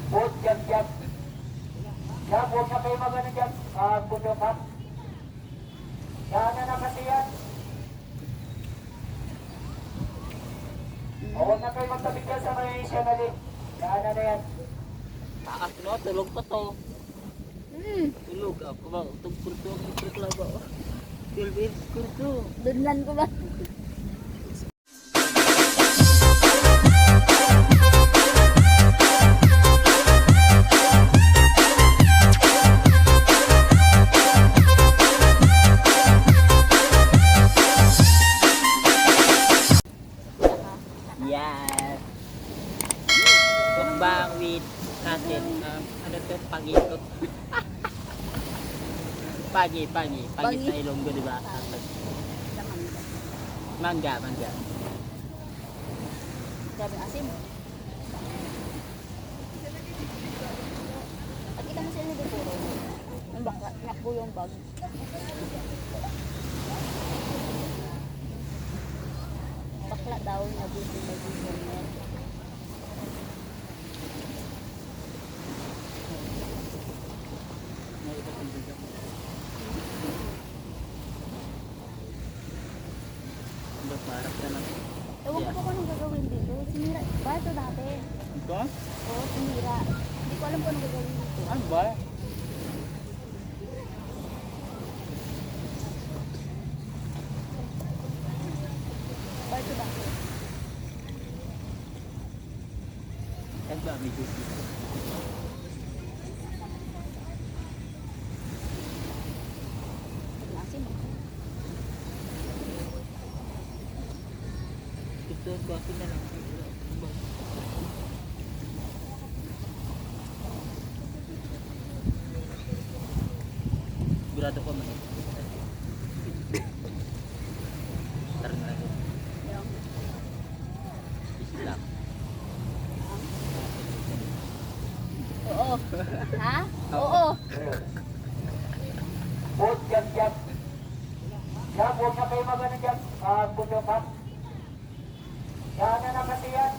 Huwag jab. Jab, huwag na kayo magano jab. Putukan. Yan na kasi yan. Huwag na kayo magtabigyan sa may siyonali. Yan na yan. Taas no, tulog pa to. Tulog ako ba? Kurto ang kurto ba? 12 inch kurto. Dunlan ko ba? Yes. Tukbang with kasin. Ano to? Pagikot. Pagi sa Ilonggo, di ba? Mangga. Grabe asim. At kita mo sila dito puro. Ang baka, nakbo yung bag. Bakla daw na buti na buti na. Parang ka lang. Ewan ko pa anong gagawin dito. Sinira. Ba ito dati? Ito? Oo, sinira. Hindi ko alam kung anong gagawin dito. Ano ba? Ba ito dati? Ano ba? May juice dito. Ang asim. Ito, buwakin na lang. Sigurado ko man. Tara na lang. Yung. Easy lang. Oo. Ha? Oo. Huwag jab. Jab, huwag na kayo magano jab. Putukan. Yan na kasi yan.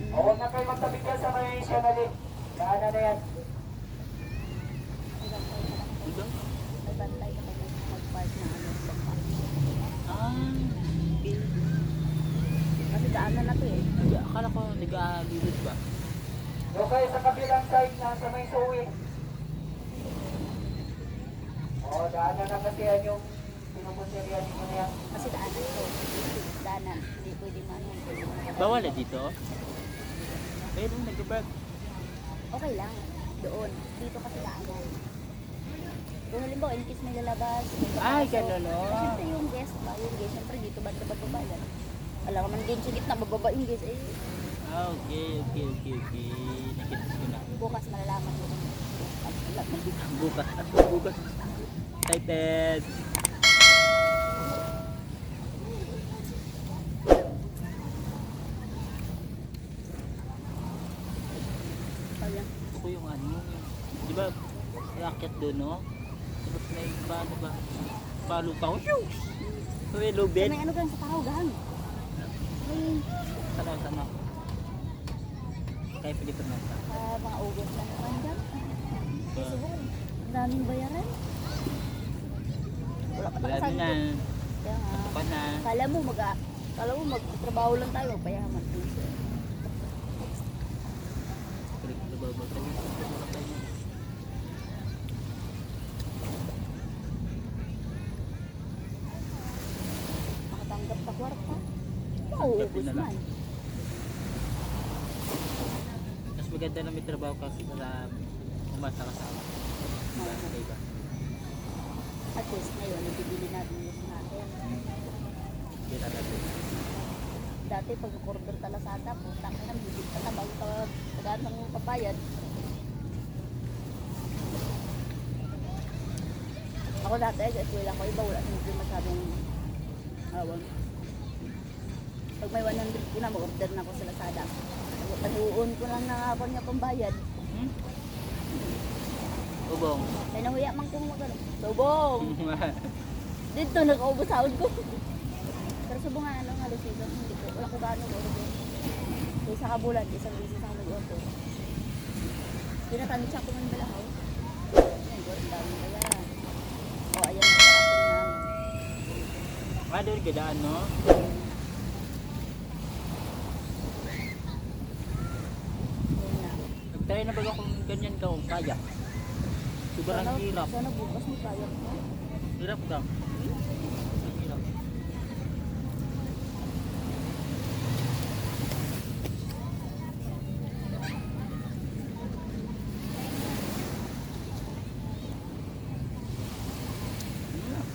Huwag na kayo magtabigyan sa may siyonali. Yan na yan. Ito? Nagbantay ka pag mag-park na ano. Bangka. Okay. Kasi daanan na to eh. Akala ko nag-aalulod ba? Doon kayo sa kabilang side na sa may suwi. Daanan na kasi yan yung pinupunterian mo na yan. Kasi daanan to. Daanan. Hindi pwede manong. Bawal na dito? Pero nag-park. Okay lang. Doon. Dito kasi daanan. Kung halimbawa, in case may lalabas, may Ay, papasok. ganun, no? Siyempre yung guest ba? Yung guest, siyempre dito ba baba yan? Alam ka man din sa gitna, bababa yung guest. Eh, Okay. Nakita ko na. bukas malalaman mo. Bukas. Excited. Kaya, Ito yung ano. Di ba? Racket doon, no? Tapos may paano ba? Palutaw. May lubid. may ano ka sa tao, gang. May Sana. Kaya pili pa naman. mga ugos na naman dyan. Siguro, ang daming bayaran. Wala pa Wala nakasagot. na. Kaya nga, Ito pa na. kala mo magtrabaho lang tayo, payaman. Balik na babalik. Makatanggap sa kwarta. Mauubos na lang. man. Mas maganda na may trabaho kasi sa umasa kasama. Diba? At least ngayon, ibibili natin yung natin. Kita natin. Dati pag order ka Lazada, putang ina, bibili ka na bago ka tagaan ng papayad. Ako dati, guys, wala ko iba, wala hindi masyadong awang. Pag may 100 ko na, mag-order na ako sa Lazada. Taguon ko lang na ako niya pambayad. Ubong. May nahuya man kong magano. Subong! Dito, nag-ubos sahod ko. Pero subong nga, ano, halos season, hindi ko ako gano'n order. So, isa ka bulan, isang beses ako nag-order. Pinatanong siya kung ano balahaw. Ayan, ang dami bayaran. O, ayan ang parasol namin. Ah, doon gadaan, no? Ayan na. Nag-try na ba kung ganyan ka kung kaya? Sobrang hirap. Sana bukas mo kaya ko. Hirap ka. Ang hirap.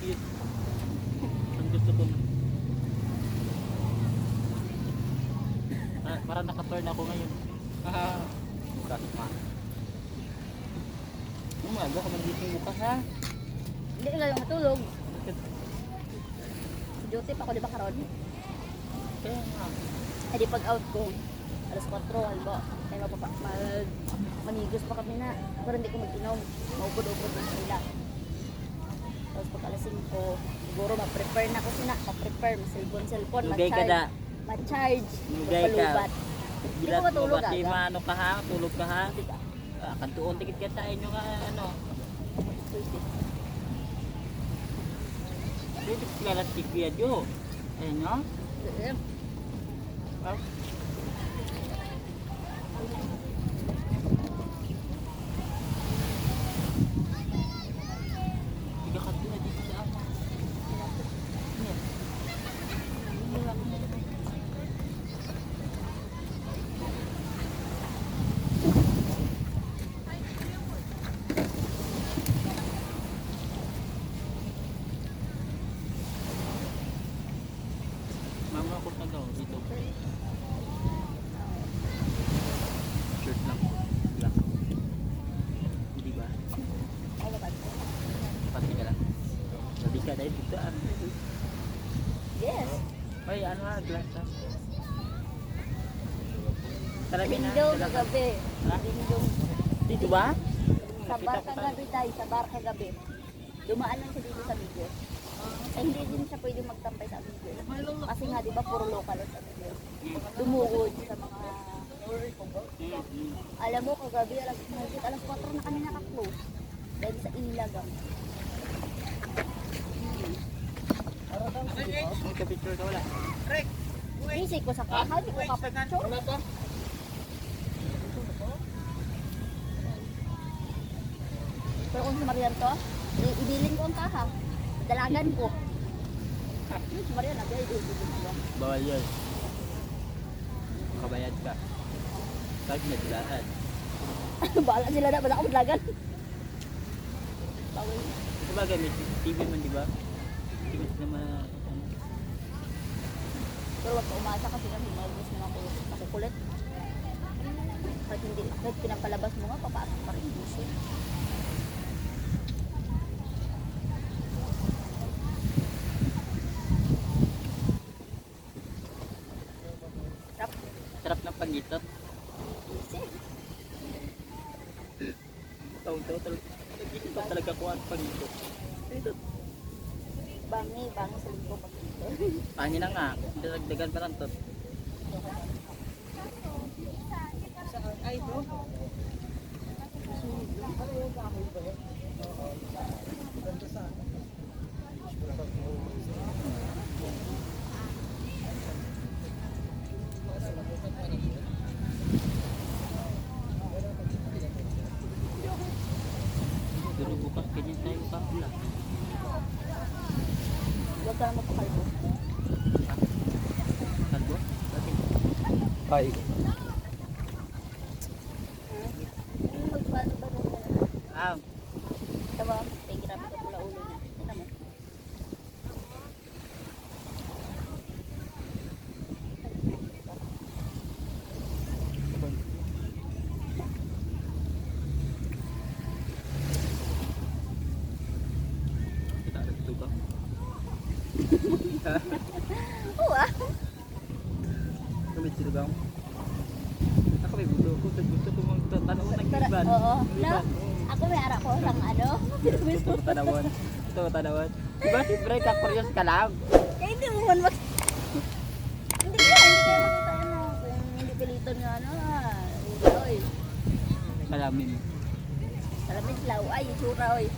Cute. Ang gusto ko. Parang naka-turn ako ngayon. Bukas pa. Umaga ka magising bukas ha. Hindi ka lang matulog. Duty pa ako, di ba karon? Kaya nga. Eh di pag out ko, alas 4, halba. Ay manigos pa kami na. Pero hindi ko mag-inom. Maupod-upod na sila. Tapos pag alas 5, siguro ma-prepare na ko sila. Ma-prepare, ma-cellphone, Lugay ka na. ma-charge. Lugay ka. Magpalubat. Hindi ko Gilat mo matulog ba si aga. Mano ka ha? Tulog ka ha? Hindi ka. Kantuon tikit ka tayo nyo nga ano. Dito sila lang tikya dyo. Ayun nyo? Ah, tiga ka na dito sa ama. Ano? Mama ako na daw dito. Shirt lang. Black. Hindi ba? Pati ka lang. Sabi ka dahil dito ano. Yes. Ay, ano ha? Glass ha? Tarabi na. Lindong Dala ka. kagabi. Ha? Lindong. Dito ba? Sa bar kagabi tayo, sa bar kagabi. Dumaan lang siya dito sa video. Eh, hindi din siya pwede magtampay sa video. Kasi nga, di ba, puro local sa video. Dumugod sa mga... Alam mo, kagabi, alas 4 na kami naka-close. Dahil sa ilagang. May ka-picture ka wala? Busy ko sa kaha, di ko kapag-picture. Pero kung si Marian to, ibilin ko ang kaha. Dalagan ko. Si Marian, nagay, ibilin ko. Bawal yun. Kabayad ka. Kahit naglaan. Bahala sila na, wala akong dalagan. Bawal. Sabagay, may TV man di ba? Hindi mo sila Pero wag ka umasa kasi kami maubos mo ako nakukulit. Kahit pinapalabas mo nga, papasok pa rin buso. sarap ng pangitot. Easy. Taon-taon talaga ko ang pangitot. Pangitot. Bangi sa linggo pag dito. Paano na nga? Dagdagan pa lang to. Pero bukas ganyan tayo kapula. Huwag ka na magpakalbo. Kalbo? Bakit? Ay, Magpaano ba na? Ah, Tama, may grabe ka pula ulo niya. Ito mo. kita ada tukang. Oo ah. Kami tukang. Ako may gusto ko magtanaw ng iban. Oo. No? Iban. Ako may ara ko lang ano. Gusto ko tanawan. Gusto ko tanawan. Diba siyempre ka curious ka lang? Kaya hindi mo man mag... Hindi ka Daton nga ano oy. Malamin. Salamin law ay sura oy.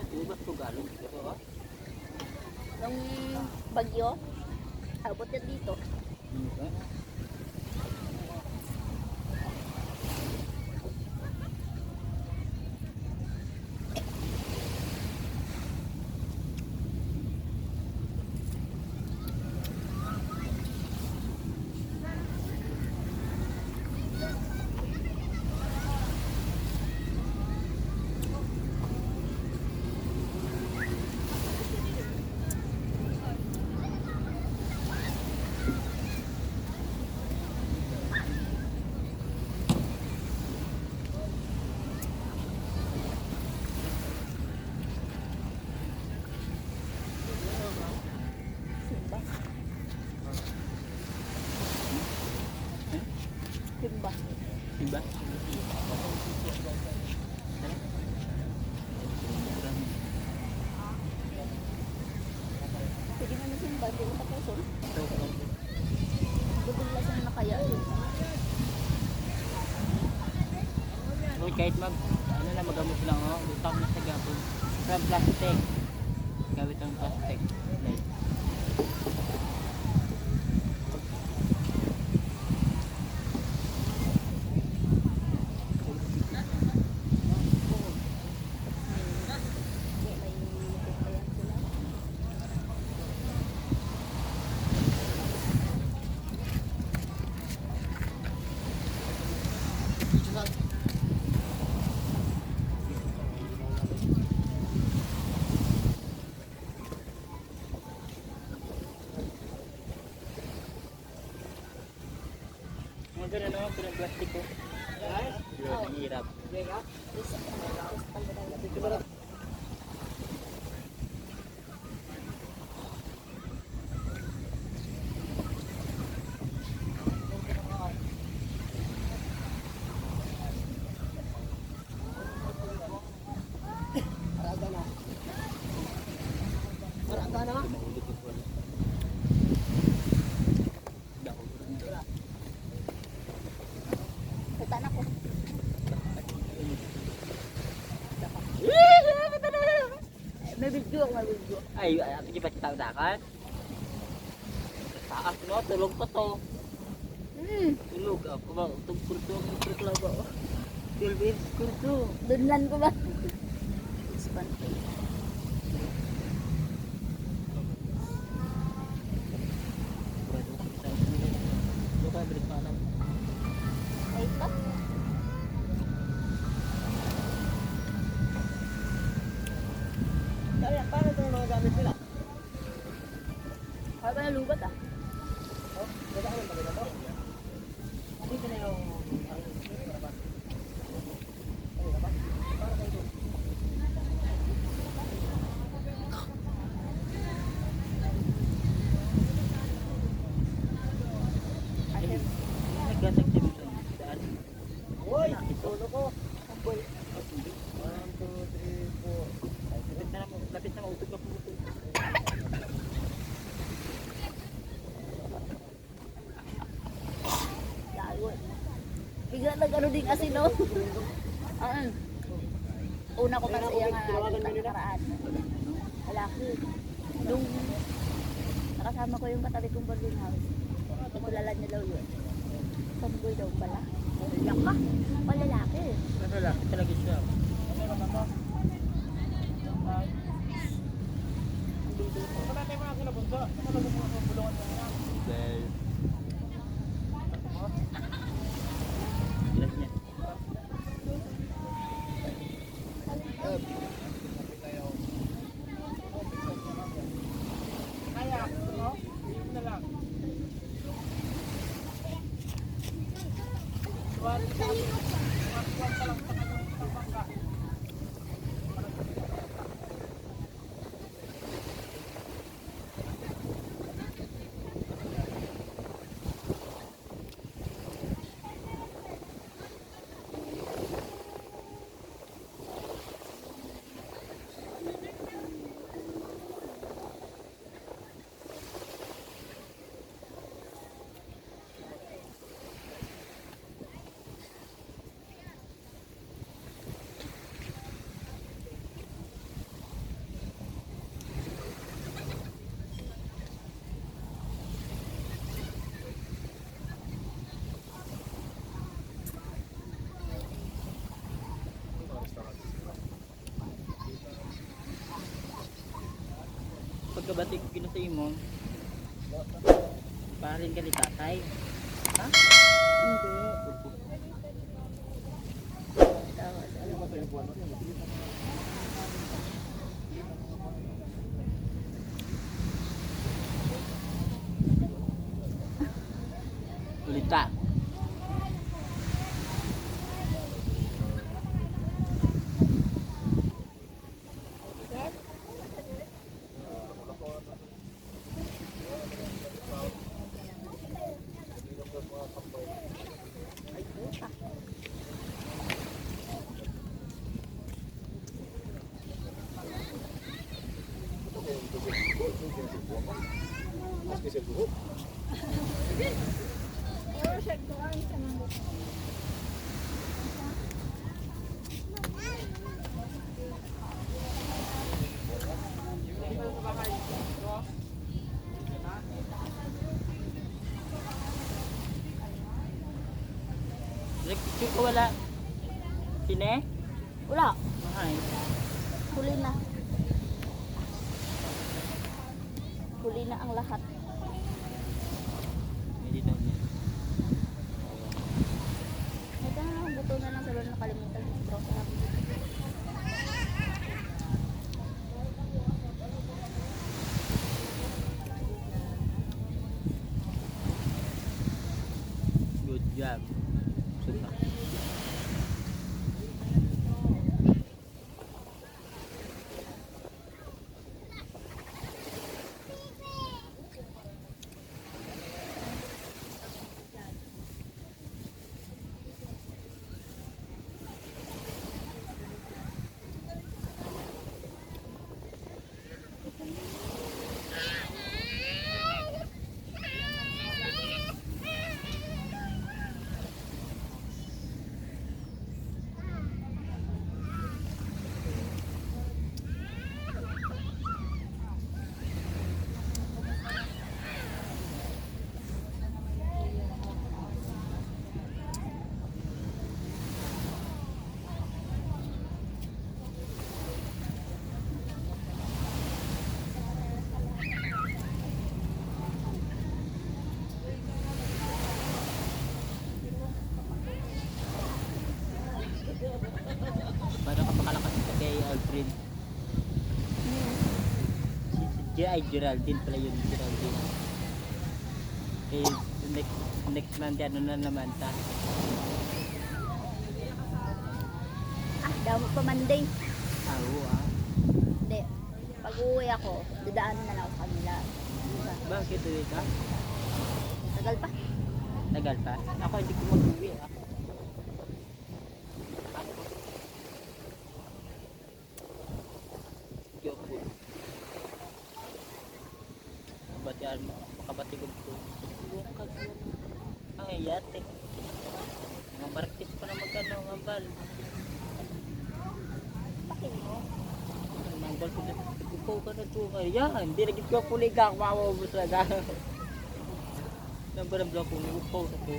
Ito ba ito galong? Ito ba? Nung bagyo, abot yan dito. Okay. Simba. Simba. Diba? Sige na simba, hindi ko tapuson. Butuglas na kaya yun. So, kahit ano na magamot lang, oh. Lutang na sa gapon. From plastic. Gawit ang plastic. Like. May tuklayan sila. Mga ganun, no? Ganun plastic ko. Ang hirap. Mahulog ko wala. Dahol ko rin. Puta na ko. May video, may video. Ay, ato di ba tawdakan? Taas no, tulog pa to. Tulog ako ba? Kurso lang ba? Silver kurso. Dunlan ko ba? Spante. Bukan berpalam. Ay pa. Kaya paano itong mga gamit nila? Kaya ba nalubat ah? Oh, wala ka lang talaga to. Dito na yung naggatag siya dito. Daan. Uy! Tulo ko! Ambol. 1, 2, 3, 4. Lapit na mautog na pumutog. Lago. Bigla nag-ano ding asin no? Una ko kasi yung nakaraan. Malaki. Nung nakasama ko yung katabi kong boarding house. Kulala niya daw yun. Samboy daw pala. Yak ka. Palalaki. Pero laki talaga siya. Well, ilan niya? magkabati ko kina sa imo. Pahalin ka ni tatay. Ha? Hindi. Tapos, ano ba? Ulita. Nag-picture ko wala. Sine? Wala. Ay. Huli na. Huli na ang lahat. Hindi daw niya. Ito na lang, buto na lang sa loob, nakalimutan. Bro, sarap. Good job. Sudah. Paano ka makalakas ka kay Alfred? Si J.I. Geraldine pala yun, Geraldine. Eh, next month, ano na naman ta? Daw pa Monday. Oo ah. Hindi. Pag uwi ako, dadaanan na lang ako sa kanila. Diba? Bakit uwi ka? Tagal pa. Tagal pa? Ako hindi ko mag-uwi ah. Yoko. Batian mo, makabati ko po. Bukag mo. Ay, yate. Mga markis pa na magkano, ngambal. Pakin mo. Ngambal ko na, igupaw ka na tuwa. Yan, hindi naging ko puliga, mawawabos na na. Number ng block ko, igupaw sa ko.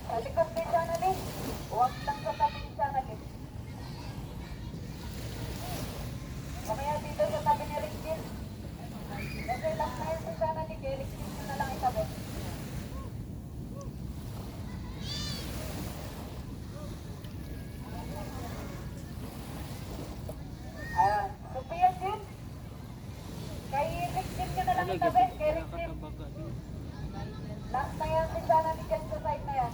Sa likod ni Janali, huwag lang sa tabi ni Janali. Mamaya dito sa tabi ni Rickil. Kasi lang na yun si Janali, kay Rickil nyo na lang itabi. Ayan, Sophia Jin. Kay Rickil nyo na lang itabi, kay Rickil. Last na yan si Janali dyan sa side na yan.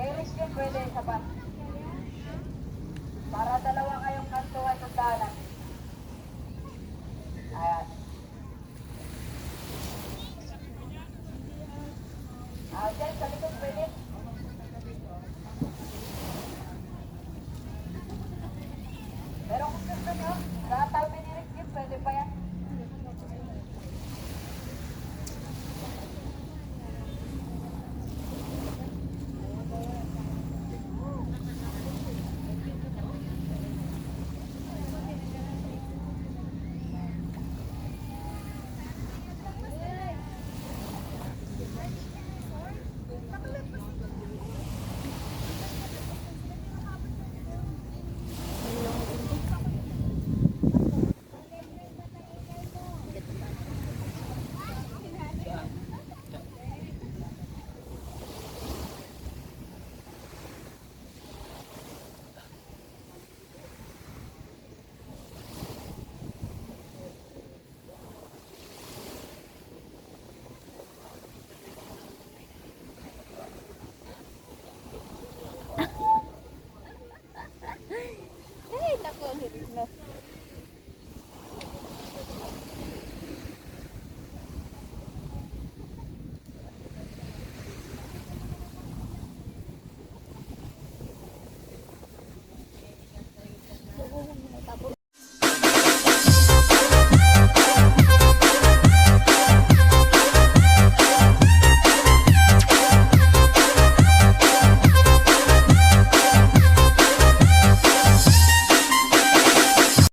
Kay Rickil pwede isa pa. Para dalawa.